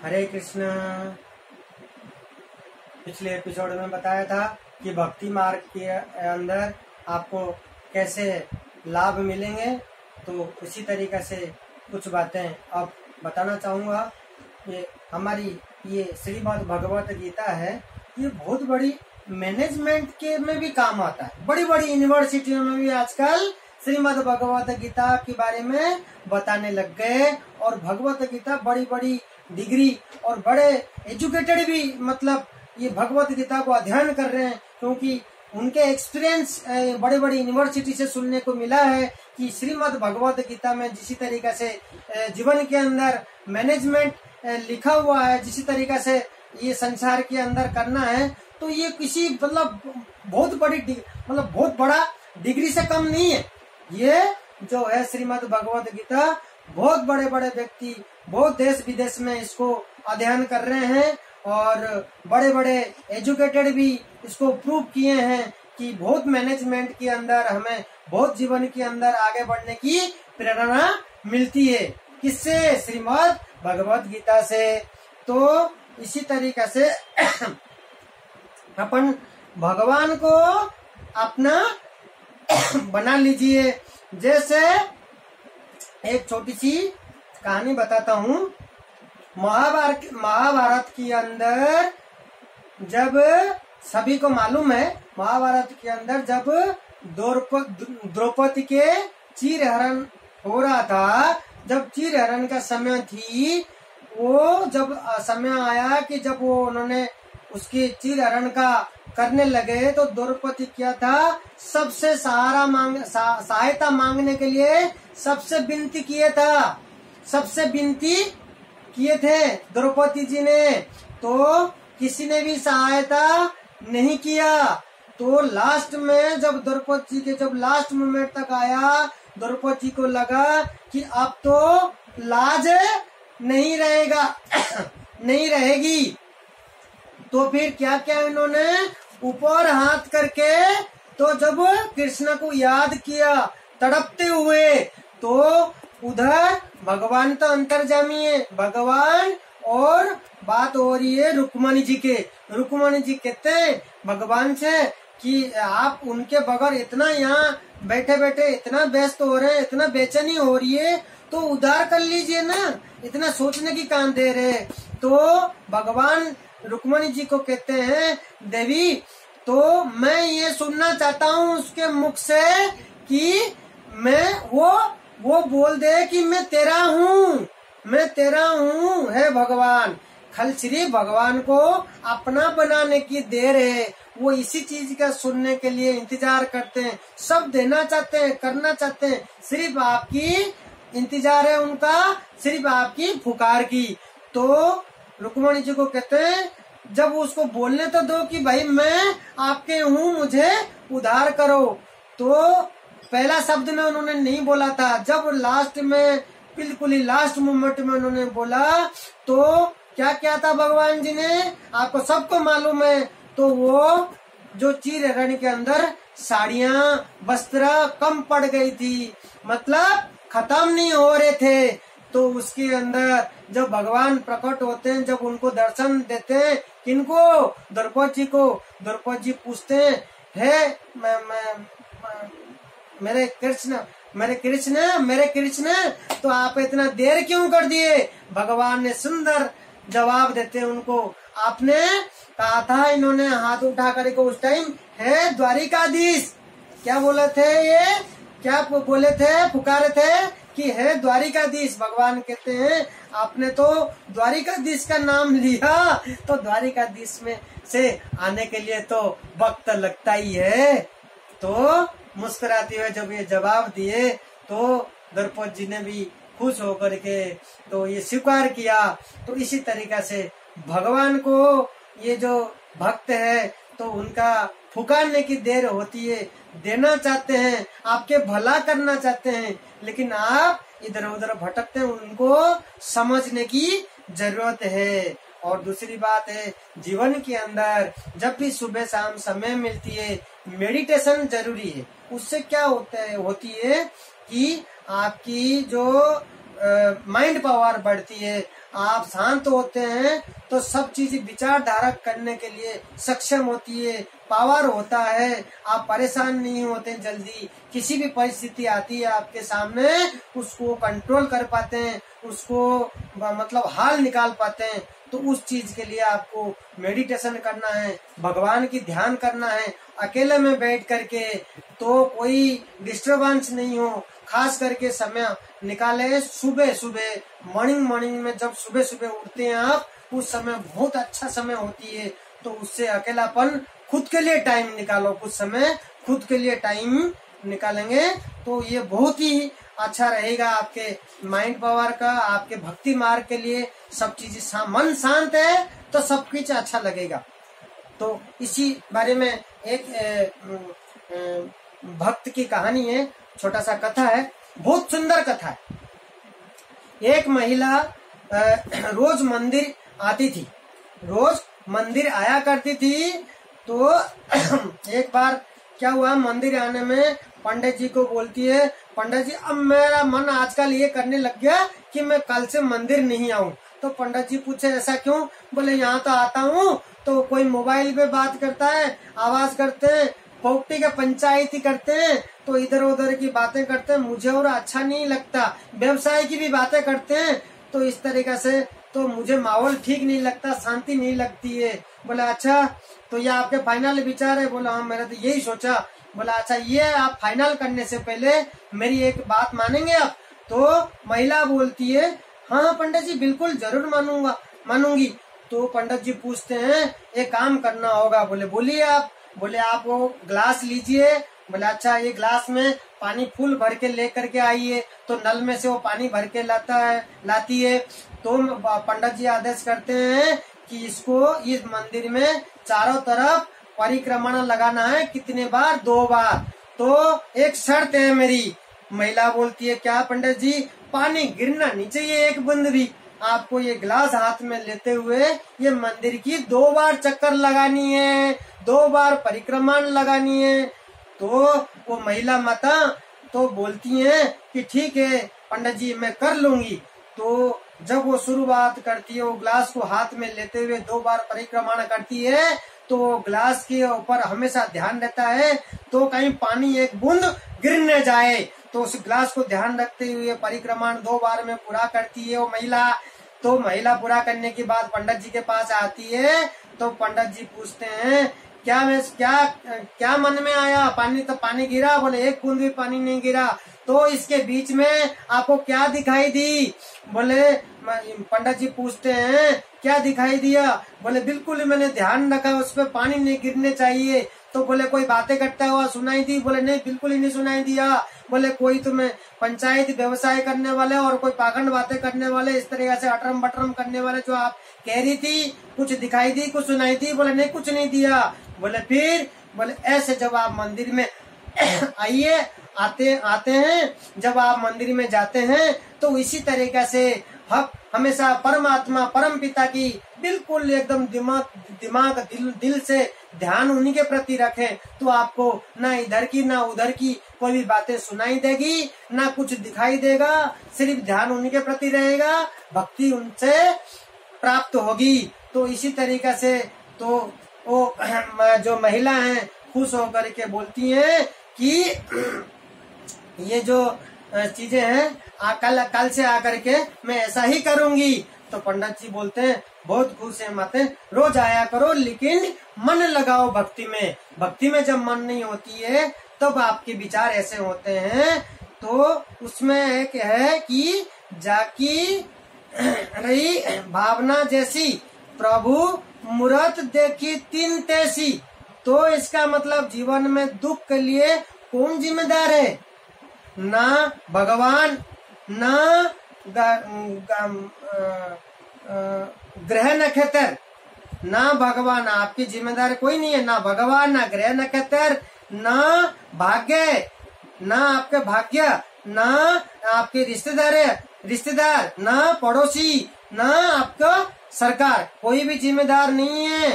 हरे कृष्ण। पिछले एपिसोड में बताया था कि भक्ति मार्ग के अंदर आपको कैसे लाभ मिलेंगे, तो उसी तरीके से कुछ बातें अब बताना चाहूँगा। कि हमारी ये श्रीमद् भगवत गीता है, ये बहुत बड़ी मैनेजमेंट के में भी काम आता है। बड़ी बड़ी यूनिवर्सिटियों में भी आजकल श्रीमद् भगवत गीता के बारे में बताने लग गए, और भगवत गीता बड़ी बड़ी डिग्री और बड़े एजुकेटेड भी मतलब ये भगवत गीता को अध्ययन कर रहे हैं, क्योंकि उनके एक्सपीरियंस बड़े बड़े यूनिवर्सिटी से सुनने को मिला है कि श्रीमद् भगवत गीता में जिसी तरीके से जीवन के अंदर मैनेजमेंट लिखा हुआ है, जिसी तरीके से ये संसार के अंदर करना है, तो ये किसी मतलब बहुत बड़ी मतलब बहुत बड़ा डिग्री से कम नहीं है। ये जो है श्रीमद् भगवत गीता, बहुत बड़े बड़े व्यक्ति बहुत देश विदेश में इसको अध्ययन कर रहे हैं, और बड़े बड़े एजुकेटेड भी इसको प्रूव किए हैं कि बहुत मैनेजमेंट के अंदर हमें बहुत जीवन के अंदर आगे बढ़ने की प्रेरणा मिलती है। किससे? श्रीमद् भगवत गीता से। तो इसी तरीके से अपन भगवान को अपना बना लीजिए। जैसे एक छोटी सी कहानी बताता हूँ। महाभारत के अंदर जब सभी को मालूम है, महाभारत के अंदर जब द्रौपदी के चीरहरण हो रहा था, जब चीरहरण का समय थी, वो जब समय आया कि जब वो उन्होंने उसकी चीरहरण का करने लगे, तो द्रौपदी क्या था, सबसे सहायता मांगने के लिए सबसे विनती किए था, सबसे विनती किए थे द्रौपदी जी ने, तो किसी ने भी सहायता नहीं किया। तो लास्ट में जब द्रौपदी के जब लास्ट मोमेंट तक आया, द्रौपदी को लगा कि अब तो लाज नहीं रहेगा नहीं रहेगी, तो फिर क्या क्या इन्होंने ऊपर हाथ करके, तो जब कृष्ण को याद किया तड़पते हुए, तो उधर भगवान तो अंतर्जामी है भगवान, और बात हो रही है रुक्मणी जी के। रुक्मणी जी कहते हैं भगवान से कि आप उनके बगैर इतना यहाँ बैठे बैठे इतना व्यस्त हो रहे हैं, इतना बेचैनी हो रही है, तो उधार कर लीजिए ना, इतना सोचने की काम दे रहे। तो भगवान रुक्मणी जी को कहते हैं, देवी तो मैं ये सुनना चाहता हूँ उसके मुख से कि मैं वो बोल दे कि मैं तेरा हूँ, मैं तेरा हूँ। है भगवान, खल श्री भगवान को अपना बनाने की देर है, वो इसी चीज का सुनने के लिए इंतजार करते हैं, सब देना चाहते हैं, करना चाहते हैं, सिर्फ आपकी इंतजार है उनका, सिर्फ आपकी पुकार की। तो रुक्मणी जी को कहते हैं, जब उसको बोलने तो दो कि भाई मैं आपके हूँ, मुझे उद्धार करो। तो पहला शब्द में उन्होंने नहीं बोला था, जब लास्ट में बिल्कुल ही लास्ट मोमेंट में उन्होंने बोला, तो क्या क्या था भगवान जी ने, आपको सबको मालूम है। तो वो जो चीरहरण के अंदर साड़ियां वस्त्र कम पड़ गई थी, मतलब खत्म नहीं हो रहे थे, तो उसके अंदर जब भगवान प्रकट होते हैं, जब उनको दर्शन देते हैं, किनको? द्रौपदी को। द्रौपदी पूछते हैं, है मेरे कृष्ण मेरे कृष्ण मेरे कृष्ण, तो आप इतना देर क्यों कर दिए? भगवान ने सुंदर जवाब देते हैं उनको। आपने कहा था, इन्होंने हाथ उठा कर को उस टाइम, है द्वारिकाधीश, क्या बोले थे ये, क्या बोले थे, पुकारे थे कि है द्वारिकाधीश। भगवान कहते हैं आपने तो द्वारिकाधीश का नाम लिया, तो द्वारिकाधीश में से आने के लिए तो वक्त लगता ही है। तो मुस्कुराते हुए जब ये जवाब दिए, तो द्रौपदी जी ने भी खुश होकर के तो ये स्वीकार किया। तो इसी तरीका से भगवान को ये जो भक्त है, तो उनका पुकारने की देर होती है, देना चाहते हैं, आपके भला करना चाहते हैं, लेकिन आप इधर उधर भटकते हैं, उनको समझने की जरूरत है। और दूसरी बात है, जीवन के अंदर जब भी सुबह शाम समय मिलती है, मेडिटेशन जरूरी है। उससे क्या होता है, होती है कि आपकी जो माइंड पावर बढ़ती है। आप शांत होते हैं तो सब चीज विचारधारा करने के लिए सक्षम होती है, पावर होता है। आप परेशान नहीं होते जल्दी, किसी भी परिस्थिति आती है आपके सामने उसको कंट्रोल कर पाते हैं, उसको मतलब हाल निकाल पाते हैं। तो उस चीज के लिए आपको मेडिटेशन करना है, भगवान की ध्यान करना है अकेले में बैठ करके, तो कोई डिस्टरबेंस नहीं हो। खास करके समय निकाले सुबह सुबह मॉर्निंग में, जब सुबह सुबह उठते हैं आप, उस समय बहुत अच्छा समय होती है। तो उससे अकेलापन, खुद के लिए टाइम निकालो, कुछ समय खुद के लिए टाइम निकालेंगे तो ये बहुत ही अच्छा रहेगा आपके माइंड पावर का, आपके भक्ति मार्ग के लिए। सब चीज मन शांत है तो सब कुछ अच्छा लगेगा। तो इसी बारे में एक भक्त की कहानी है, छोटा सा कथा है, बहुत सुंदर कथा है। एक महिला रोज मंदिर आती थी, रोज मंदिर आया करती थी। तो एक बार क्या हुआ, मंदिर आने में पंडित जी को बोलती है, पंडित जी अब मेरा मन आजकल ये करने लग गया कि मैं कल से मंदिर नहीं आऊं। तो पंडित जी पूछे ऐसा क्यों? बोले यहाँ तो आता हूँ तो कोई मोबाइल पे बात करता है, आवाज करते हैं, पोपटी का पंचायती करते हैं, तो इधर उधर की बातें करते हैं, मुझे और अच्छा नहीं लगता। व्यवसाय की भी बातें करते हैं, तो इस तरीके से तो मुझे माहौल ठीक नहीं लगता, शांति नहीं लगती है। बोला अच्छा, तो ये आपके फाइनल विचार है? बोला हाँ, मैंने तो यही सोचा। बोला अच्छा, ये आप फाइनल करने से पहले मेरी एक बात मानेंगे आप? तो महिला बोलती है हाँ पंडित जी बिल्कुल जरूर मानूंगी। तो पंडित जी पूछते हैं एक काम करना होगा। बोले बोलिए आप। बोले आप वो ग्लास लीजिए। बोले अच्छा, ये ग्लास में पानी फुल भर के लेकर के आइए। तो नल में से वो पानी भर के लाती है। तो पंडित जी आदेश करते हैं कि इसको इस मंदिर में चारों तरफ परिक्रमा लगाना है। कितने बार? 2 बार। तो एक शर्त है मेरी। महिला बोलती है क्या पंडित जी? पानी गिरना नहीं चाहिए एक बूंद भी। आपको ये ग्लास हाथ में लेते हुए ये मंदिर की 2 बार चक्कर लगानी है, 2 बार परिक्रमा लगानी है। तो वो महिला माता तो बोलती है कि ठीक है पंडित जी मैं कर लूंगी। तो जब वो शुरुआत करती है, वो ग्लास को हाथ में लेते हुए 2 बार परिक्रमा करती है, तो ग्लास के ऊपर हमेशा ध्यान रहता है तो कहीं पानी एक बूंद गिर न जाए। तो उस ग्लास को ध्यान रखते हुए परिक्रमा 2 बार में पूरा करती है वो महिला। तो महिला पूरा करने के बाद पंडित जी के पास आती है। तो पंडित जी पूछते हैं क्या मन में आया? पानी गिरा? बोले एक बूंद भी पानी नहीं गिरा। तो इसके बीच में आपको क्या दिखाई दी? बोले पंडित जी पूछते हैं क्या दिखाई दिया? बोले बिल्कुल मैंने ध्यान रखा उस पर पानी नहीं गिरने चाहिए। तो बोले कोई बातें करता हुआ सुनाई दी? बोले नहीं, बिल्कुल ही नहीं सुनाई दिया। बोले कोई तुम्हें पंचायत व्यवसाय करने वाले और कोई पाखंड बातें करने वाले, इस तरह से अटरम बटरम करने वाले जो आप कह रही थी, कुछ दिखाई दी, कुछ सुनाई दी? बोले नहीं, कुछ नहीं दिया। बोले फिर? बोले ऐसे जब आप मंदिर में आइए आते हैं, जब आप मंदिर में जाते हैं तो इसी तरीके से हमेशा परमात्मा परम पिता की बिल्कुल एकदम दिमाग दिल से ध्यान उन्हीं के प्रति रखें, तो आपको ना इधर की ना उधर की कोई भी बातें सुनाई देगी, ना कुछ दिखाई देगा, सिर्फ ध्यान उन्हीं के प्रति रहेगा, भक्ति उनसे प्राप्त होगी। तो इसी तरीके से तो वो जो महिला हैं खुश होकर के बोलती हैं कि ये जो चीजें हैं कल से आकर के मैं ऐसा ही करूंगी। तो पंडित जी बोलते हैं बहुत खुश है माते, रोज आया करो लेकिन मन लगाओ भक्ति में। भक्ति में जब मन नहीं होती है तब आपके विचार ऐसे होते हैं। तो उसमें एक है कि जाकी रही भावना जैसी, प्रभु मूरत देखी तीन तैसी। तो इसका मतलब जीवन में दुख के लिए कौन जिम्मेदार है? ना भगवान, ना ग्रह नक्षत्र, ना भगवान, आपकी जिम्मेदारी कोई नहीं है। ना भगवान, ना ग्रह नक्षत्र, ना भाग्य, ना आपके भाग्य, ना आपके रिश्तेदार, ना पड़ोसी, ना आपका सरकार, कोई भी जिम्मेदार नहीं है।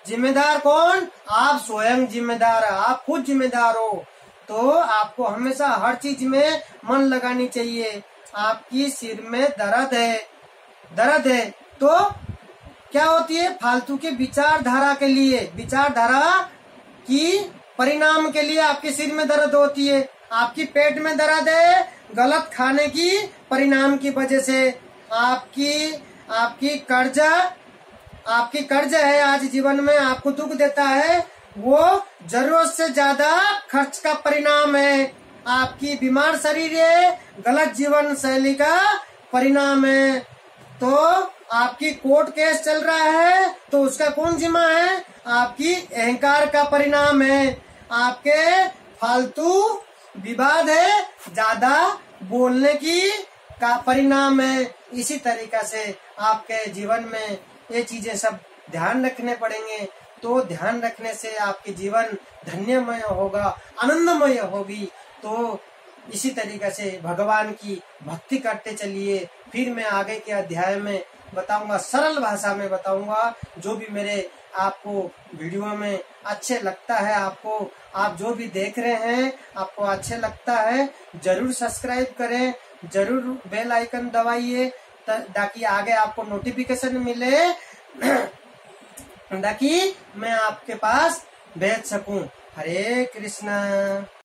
जिम्मेदार कौन? आप स्वयं जिम्मेदार है, आप खुद जिम्मेदार हो। तो आपको हमेशा हर चीज में मन लगानी चाहिए। आपकी सिर में दर्द है तो क्या होती है? फालतू की विचारधारा के लिए, विचारधारा की परिणाम के लिए आपके सिर में दर्द होती है। आपकी पेट में दर्द है गलत खाने की परिणाम की वजह से। आपकी कर्ज है आज जीवन में आपको दुख देता है, वो जरूरत से ज्यादा खर्च का परिणाम है। आपकी बीमार शरीर है गलत जीवन शैली का परिणाम है। तो आपकी कोर्ट केस चल रहा है तो उसका कौन जिम्मा है? आपकी अहंकार का परिणाम है। आपके फालतू विवाद है ज्यादा बोलने की का परिणाम है। इसी तरीका से आपके जीवन में ये चीजें सब ध्यान रखने पड़ेंगे। तो ध्यान रखने से आपके जीवन धन्यमय होगा, आनंदमय होगी। तो इसी तरीके से भगवान की भक्ति करते चलिए। फिर मैं आगे के अध्याय में बताऊंगा, सरल भाषा में बताऊंगा। जो भी मेरे आपको वीडियो में अच्छे लगता है, आपको आप जो भी देख रहे हैं आपको अच्छे लगता है, जरूर सब्सक्राइब करें, जरूर बेल आइकन दबाइए ताकि आगे आपको नोटिफिकेशन मिले ताकि मैं आपके पास भेज सकूं। हरे कृष्णा।